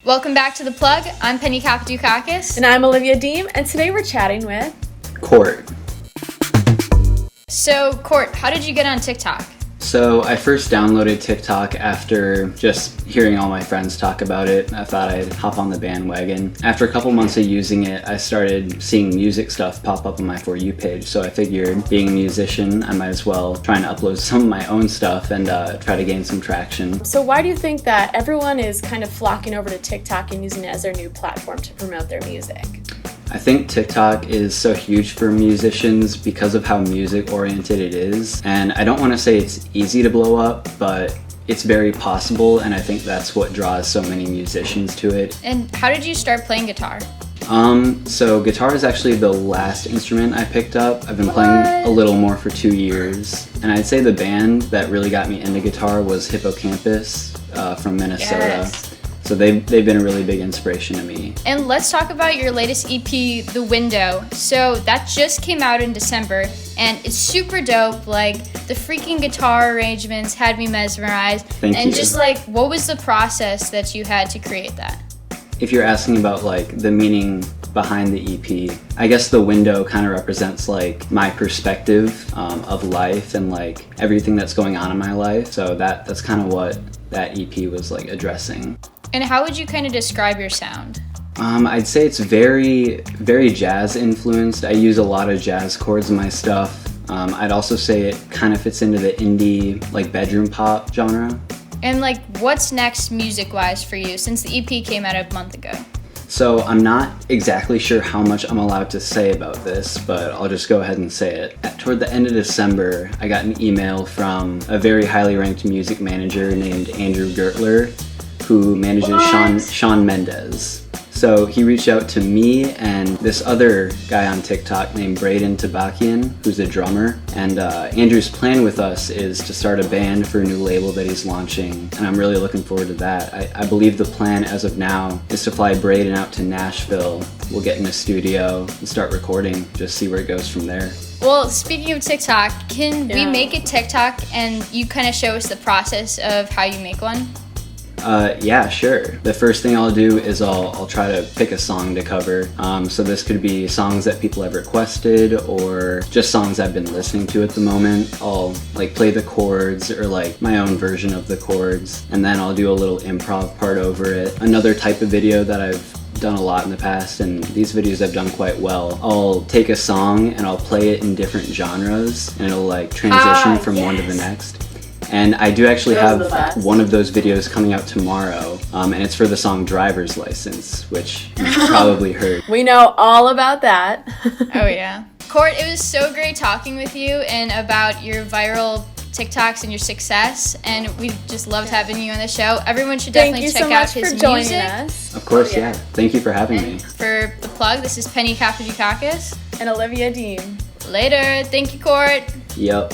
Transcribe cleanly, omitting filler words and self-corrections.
Welcome back to The Plug. I'm Penny Kapadukakis. And I'm Olivia Deem, and today we're chatting with Cort. So, Cort, how did you get on TikTok? So I first downloaded TikTok after just hearing all my friends talk about it. I thought I'd hop on the bandwagon. After a couple months of using it, I started seeing music stuff pop up on my For You page. So I figured, being a musician, I might as well try and upload some of my own stuff and try to gain some traction. So why do you think that everyone is kind of flocking over to TikTok and using it as their new platform to promote their music? I think TikTok is so huge for musicians because of how music oriented it is. And I don't want to say it's easy to blow up, but it's very possible, and I think that's what draws so many musicians to it. And how did you start playing guitar? So guitar is actually the last instrument I picked up. I've been playing a little more for 2 years. And I'd say the band that really got me into guitar was Hippocampus from Minnesota. Yes. So they've been a really big inspiration to me. And let's talk about your latest EP, The Window. So that just came out in December, and it's super dope. Like, the freaking guitar arrangements had me mesmerized. Thank you. And just like, what was the process that you had to create that? If you're asking about like the meaning behind the EP, I guess The Window kind of represents like my perspective of life and like everything that's going on in my life. So that's kind of what that EP was like addressing. And how would you kind of describe your sound? I'd say it's very, very jazz influenced. I use a lot of jazz chords in my stuff. I'd also say it kind of fits into the indie, like bedroom pop genre. And like, what's next music-wise for you since the EP came out a month ago? So I'm not exactly sure how much I'm allowed to say about this, but I'll just go ahead and say it. Toward the end of December, I got an email from a very highly ranked music manager named Andrew Gertler, who manages Shawn Mendes. So he reached out to me and this other guy on TikTok named Braden Tabakian, who's a drummer. And Andrew's plan with us is to start a band for a new label that he's launching. And I'm really looking forward to that. I believe the plan as of now is to fly Braden out to Nashville. We'll get in a studio and start recording, just see where it goes from there. Well, speaking of TikTok, can we make a TikTok and you kind of show us the process of how you make one? Yeah, sure. The first thing I'll do is I'll try to pick a song to cover. So this could be songs that people have requested or just songs I've been listening to at the moment. I'll like play the chords or like my own version of the chords, and then I'll do a little improv part over it. Another type of video that I've done a lot in the past, and these videos have done quite well. I'll take a song and I'll play it in different genres, and it'll like transition from one to the next. And I do actually have one of those videos coming out tomorrow, and it's for the song Driver's License, which you've probably heard. We know all about that. Oh yeah. Cort, it was so great talking with you and about your viral TikToks and your success, and we just loved having you on the show. Everyone should definitely check out his music. Us. Of course, yeah. Thank you for having me. For The Plug, this is Penny Kapadukakis. And Olivia Deem. Later. Thank you, Cort. Yep.